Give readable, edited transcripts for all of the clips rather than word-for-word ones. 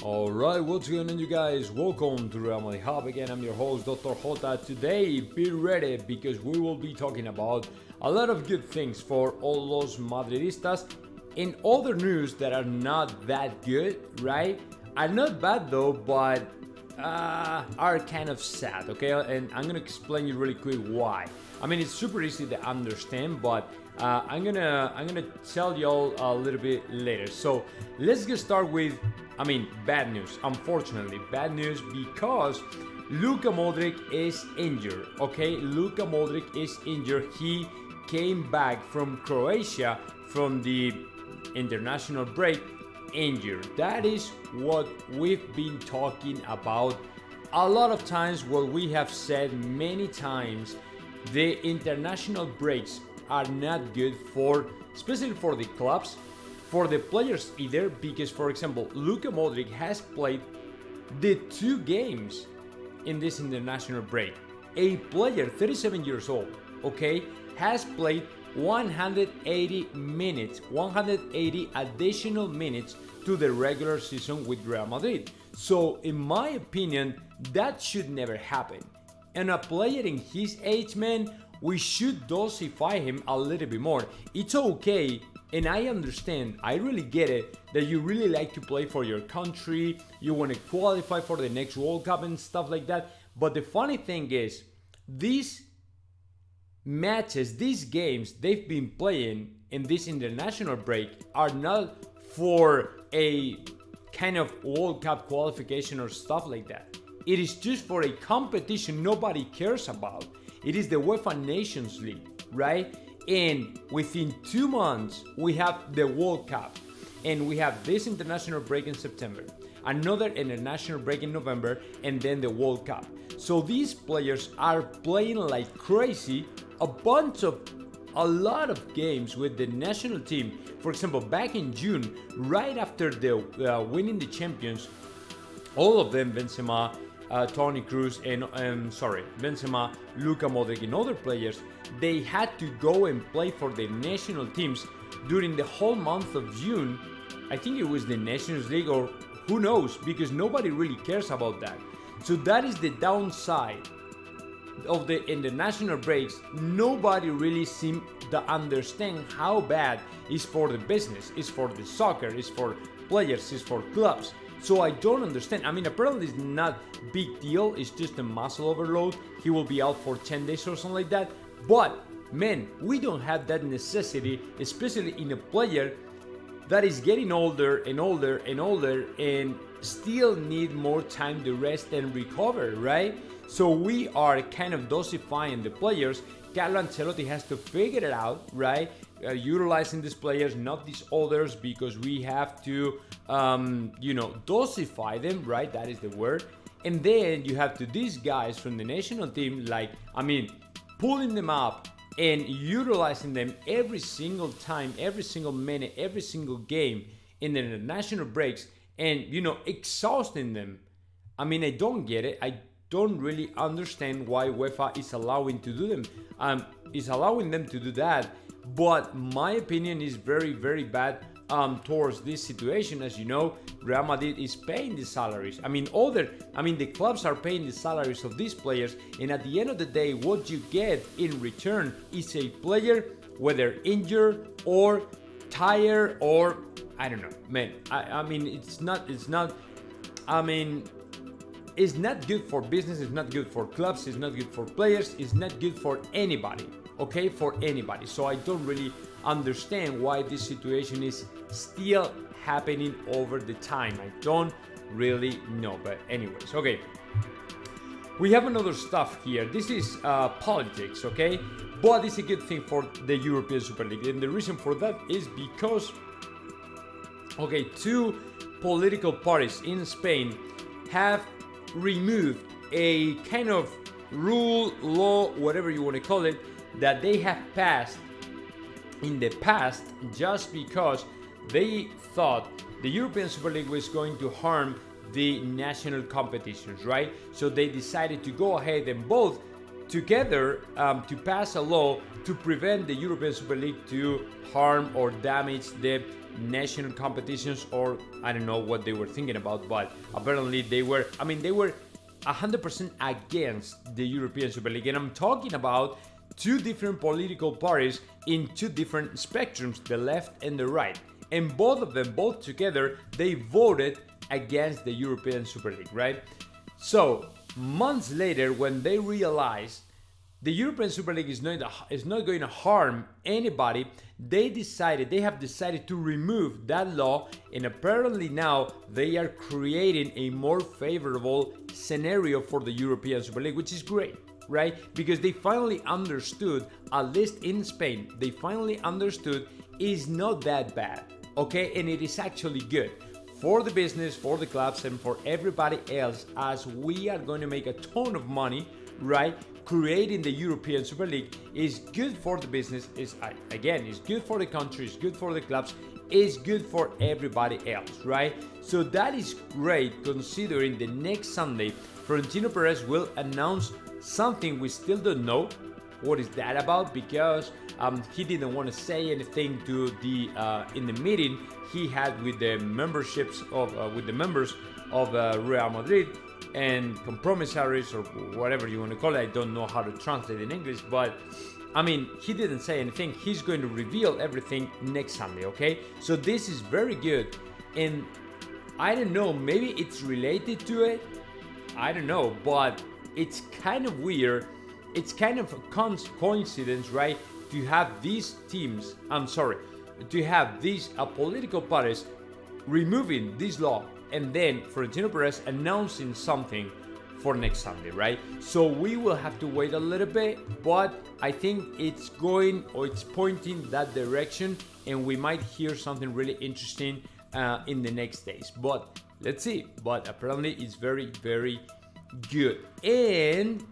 Alright, what's going on, you guys? Welcome to Madrid Hub again. I'm your host, Dr. JOTA. Today, be ready because we will be talking about a lot of good things for all those madridistas and other news that are not that good, right? Are not bad though, but are kind of sad, okay? And I'm gonna explain you really quick why. I mean, it's super easy to understand, but I'm gonna tell y'all a little bit later. So let's get started with, bad news. Unfortunately, bad news because Luka Modric is injured. Okay, Luka Modric is injured. He came back from Croatia from the international break injured. That is what we've been talking about a lot of times. What we have said many times, the international breaks are not good for, especially for the clubs, for the players either, because for example, Luka Modric has played the 2 games in this international break. A player 37 years old, okay, has played 180 minutes, 180 additional minutes to the regular season with Real Madrid. So in my opinion, that should never happen. And a player in his age, man, we should dosify him a little bit more. It's okay, and I understand, I really get it, that you really like to play for your country, you want to qualify for the next World Cup and stuff like that. But the funny thing is, these matches, these games they've been playing in this international break are not for a kind of World Cup qualification or stuff like that. It is just for a competition nobody cares about. It is the UEFA Nations League, right? And within 2 months, we have the World Cup. And we have this international break in September, another international break in November, and then the World Cup. So these players are playing like crazy, a lot of games with the national team. For example, back in June, right after the winning the champions, all of them, Benzema, Toni Kroos, Benzema, Luka Modric, and other players, they had to go and play for their national teams during the whole month of June. I think it was the Nations League, or who knows, because nobody really cares about that. So that is the downside of the international breaks. Nobody really seems to understand how bad it's for the business, it's for the soccer, it's for players, it's for clubs. So I don't understand. Apparently it's not big deal. It's just a muscle overload. He will be out for 10 days or something like that. But man, we don't have that necessity, especially in a player that is getting older and older and older and still need more time to rest and recover, right? So we are kind of dosifying the players. Carlo Ancelotti has to figure it out, right? Utilizing these players, not these others, because we have to, dosify them, right? That is the word. And then you have to these guys from the national team, pulling them up and utilizing them every single time, every single minute, every single game in the international breaks, and exhausting them. I don't get it. I don't really understand why UEFA is allowing to do them. Is allowing them to do that. But my opinion is very, very bad towards this situation. As you know, Real Madrid is paying the salaries. The clubs are paying the salaries of these players, and at the end of the day, what you get in return is a player, whether injured or tired or I don't know, man. It's not good for business. It's not good for clubs. It's not good for players. It's not good for anybody. Okay, for anybody. So I don't really understand why this situation is still happening over the time. I don't really know. But anyways, okay. We have another stuff here. This is politics, okay? But it's a good thing for the European Super League. And the reason for that is because, 2 political parties in Spain have removed a kind of rule, law, whatever you want to call it, that they have passed in the past just because they thought the European Super League was going to harm the national competitions, right? So they decided to go ahead and both together to pass a law to prevent the European Super League to harm or damage the national competitions, or I don't know what they were thinking about, but apparently they were 100% against the European Super League. And I'm talking about two different political parties in two different spectrums, the left and the right. And both of them, both together, they voted against the European Super League, right? So months later, when they realized the European Super League is not going to harm anybody, they have decided to remove that law, and apparently now they are creating a more favorable scenario for the European Super League, which is great, right? Because they finally understood, at least in Spain, they finally understood it's not that bad, okay? And it is actually good for the business, for the clubs, and for everybody else, as we are going to make a ton of money, right? Creating the European Super League is good for the business, it's good for the country, it's good for the clubs, it's good for everybody else, right? So that is great, considering the next Sunday, Florentino Perez will announce something we still don't know what is that about, because he didn't want to say anything to the in the meeting he had with the members of Real Madrid and compromisaries, or whatever you want to call it. I don't know how to translate in English, but I mean, he didn't say anything. He's going to reveal everything next Sunday, okay? So this is very good, and I don't know, maybe it's related to it, I don't know, but it's kind of weird. It's kind of a coincidence, right? To have these teams, to have these political parties removing this law, and then Florentino Perez announcing something for next Sunday, right? So we will have to wait a little bit, but I think it's pointing that direction, and we might hear something really interesting in the next days. But let's see. But apparently it's very, very good. And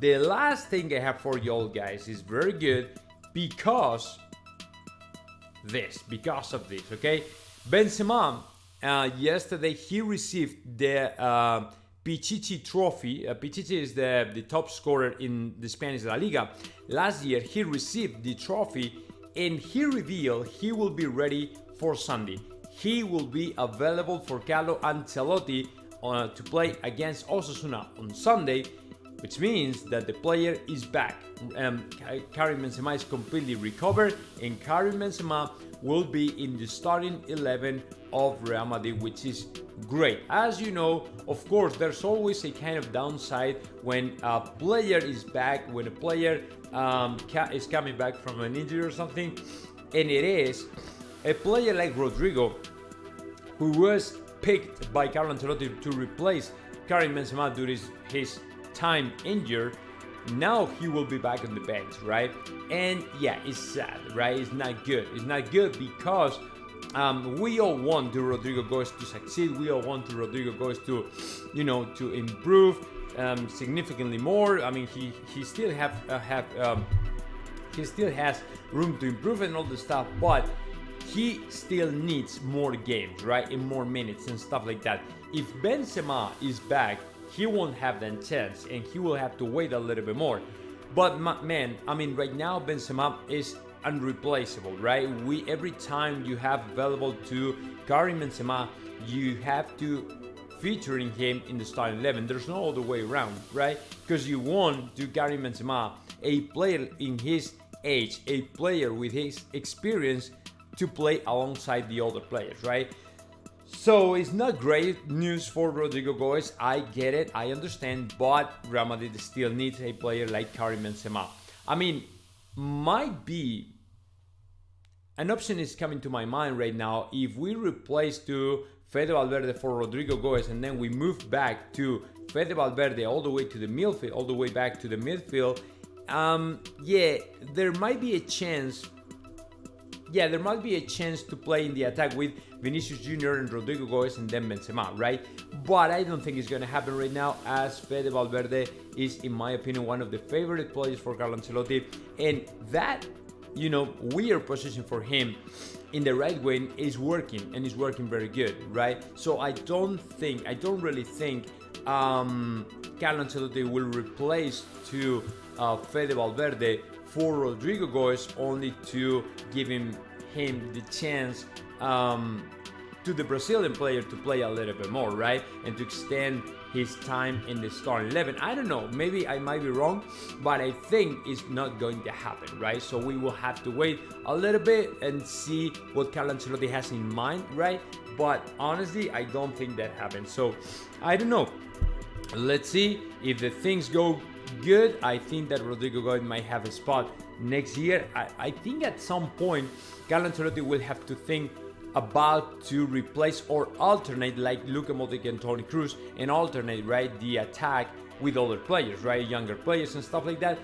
the last thing I have for y'all guys is very good because of this, okay? Benzema, yesterday he received the Pichichi trophy. Pichichi is the top scorer in the Spanish La Liga. Last year he received the trophy, and he revealed he will be ready for Sunday. He will be available for Carlo Ancelotti to play against Osasuna on Sunday, which means that the player is back. Karim Benzema is completely recovered, and Karim Benzema will be in the starting 11 of Real Madrid, which is great. As you know, of course, there's always a kind of downside when a player is back, when a player is coming back from an injury or something, and it is a player like Rodrigo, who was picked by Carlo Ancelotti to replace Karim Benzema during his time injured. Now he will be back on the bench, right? And yeah, it's sad, right? It's not good. It's not good because we all want the Rodrigo Goes to succeed. We all want the Rodrigo Goes to, to improve significantly more. I mean, he still he still has room to improve and all the stuff, but he still needs more games, right? And more minutes and stuff like that. If Benzema is back, he won't have that chance, and he will have to wait a little bit more. But man, I mean, right now Benzema is unreplaceable, right? Every time you have available to Karim Benzema, you have to featuring him in the starting 11. There's no other way around, right? Because you want to Karim Benzema, a player in his age, a player with his experience, to play alongside the other players, right? So it's not great news for Rodrigo Goes. I get it, I understand, but Real Madrid still needs a player like Karim Benzema. I mean, might be an option is coming to my mind right now. If we replace to Fede Valverde for Rodrigo Goes, and then we move back to Fede Valverde all the way to the midfield, all the way back to the midfield, there might be a chance. Yeah, there might be a chance to play in the attack with Vinicius Jr. and Rodrigo Goes and then Benzema, right? But I don't think it's going to happen right now, as Fede Valverde is, in my opinion, one of the favorite players for Carlo Ancelotti. And that, weird position for him in the right wing is working, and is working very good, right? So I don't really think Carlo Ancelotti will replace to Fede Valverde for Rodrigo Goes, only to give him the chance to the Brazilian player to play a little bit more, right? And to extend his time in the starting 11. I don't know, maybe I might be wrong, but I think it's not going to happen, right? So we will have to wait a little bit and see what Carlo Ancelotti has in mind, right? But honestly, I don't think that happens. So I don't know. Let's see if the things go good. I think that Rodrigo Goy might have a spot next year. I think at some point, Carlo Ancelotti will have to think about to replace or alternate, like Luka Modric and Toni Kroos, and alternate, right, the attack with other players, right, younger players and stuff like that.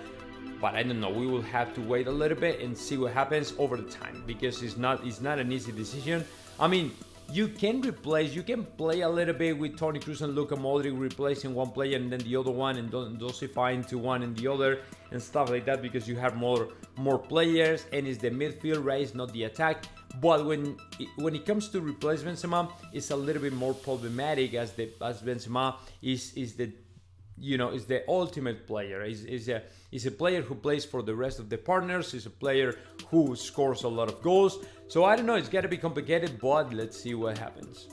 But I don't know, we will have to wait a little bit and see what happens over the time, because it's not an easy decision. I mean, you can play a little bit with Toni Kroos and Luka Modric, replacing one player and then the other one, and dosify into one and the other and stuff like that, because you have more players and it's the midfield, right? It's not the attack. But when it comes to replace Benzema, it's a little bit more problematic, as Benzema is the ultimate player. Is a player who plays for the rest of the partners. Is a player who scores a lot of goals. So I don't know. It's got to be complicated, but let's see what happens.